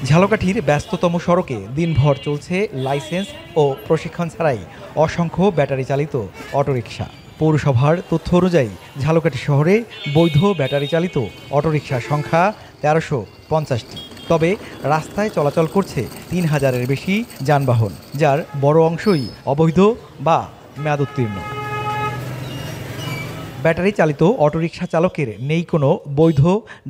ঝালকাঠির ব্যস্ততম সড়কে দিনভর চলছে লাইসেন্স ও প্রশিক্ষণ ছাড়াই অসংখ্য ব্যাটারি চালিত অটোরিকশা। পৌরসভার তথ্য অনুযায়ী ঝালকাঠি শহরে বৈধ ব্যাটারি চালিত অটোরিকশার সংখ্যা ১৩৫০টি। তবে রাস্তায় চলাচল করছে ৩,০০০-এর বেশি যানবাহন, যার বড় অংশই অবৈধ বা মেয়াদোত্তীর্ণ। ব্যাটারি চালিত অটোরিকশা চালকের নেই কোনো বৈধ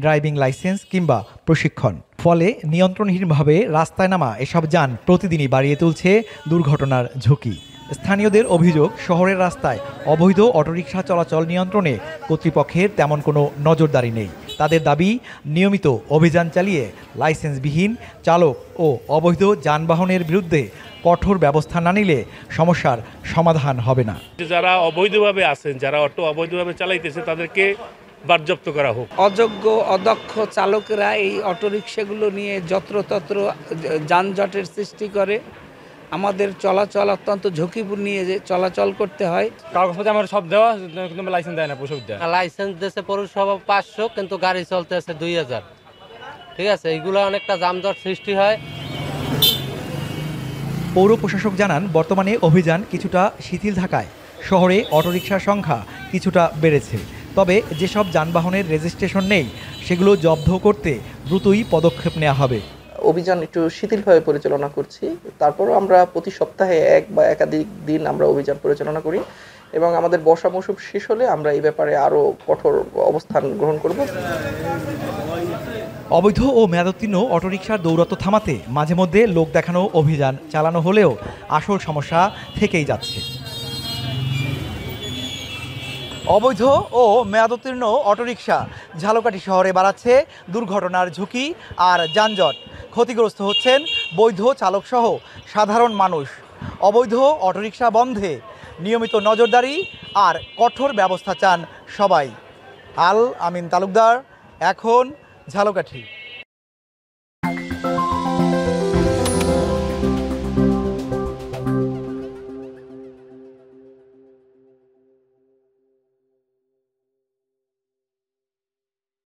ড্রাইভিং লাইসেন্স কিংবা প্রশিক্ষণ। ফলে নিয়ন্ত্রণহীনভাবে রাস্তায় নামা এসব যান প্রতিদিনই বাড়িয়ে তুলছে দুর্ঘটনার ঝুঁকি। স্থানীয়দের অভিযোগ, শহরের রাস্তায় অবৈধ অটোরিকশা চলাচল নিয়ন্ত্রণে কর্তৃপক্ষের তেমন কোনো নজরদারি নেই। তাদের দাবি, নিয়মিত অভিযান চালিয়ে লাইসেন্সবিহীন চালক ও অবৈধ যানবাহনের বিরুদ্ধে কঠোর ব্যবস্থা না নিলে সমস্যার সমাধান হবে না। যারা অবৈধভাবে আছেন, যারা অটো অবৈধভাবে চালাইতেছে, তাদেরকে বাজেয়াপ্ত করা হোক। অযোগ্য অদক্ষ চালকেরা এই অটোরিকশাগুলো নিয়ে যত্রতত্র যানজটের সৃষ্টি করে। আমাদের চলাচল অত্যন্ত ঝুঁকিপূর্ণ নিয়ে যে চলাচল করতে হয়। কাগজপত্র আমার সব দেওয়া, কিন্তু লাইসেন্স দেয় না পৌরসভা। লাইসেন্স দিয়েছে পৌরসভা 500, কিন্তু গাড়ি চলতে আছে 2000। ঠিক আছে, এইগুলো অনেকটা যানজট সৃষ্টি হয়। পৌর প্রশাসক জানান, বর্তমানে অভিযান কিছুটা শিথিল থাকায় শহরে অটোরিকশার সংখ্যা কিছুটা বেড়েছে। তবে যেসব যানবাহনের রেজিস্ট্রেশন নেই সেগুলো জব্দ করতে দ্রুতই পদক্ষেপ নেওয়া হবে। অভিযান একটু শিথিলভাবে পরিচালনা করছি, তারপরও আমরা প্রতি সপ্তাহে এক বা একাধিক দিন আমরা অভিযান পরিচালনা করি এবং আমাদের বর্ষা মৌসুম শেষ হলে আমরা এই ব্যাপারে আরও কঠোর অবস্থান গ্রহণ করব। অবৈধ ও মেয়াদোত্তীর্ণ অটোরিকশার দৌরাত্ম্য থামাতে মাঝে মধ্যে লোক দেখানো অভিযান চালানো হলেও আসল সমস্যা থেকেই যাচ্ছে। অবৈধ ও মেয়াদোত্তীর্ণ অটোরিকশা ঝালকাঠি শহরে বাড়াচ্ছে দুর্ঘটনার ঝুঁকি আর যানজট। ক্ষতিগ্রস্ত হচ্ছেন বৈধ চালকসহ সাধারণ মানুষ। অবৈধ অটোরিকশা বন্ধে নিয়মিত নজরদারি আর কঠোর ব্যবস্থা চান সবাই। আল আমিন তালুকদার, এখন ঝালকাঠি।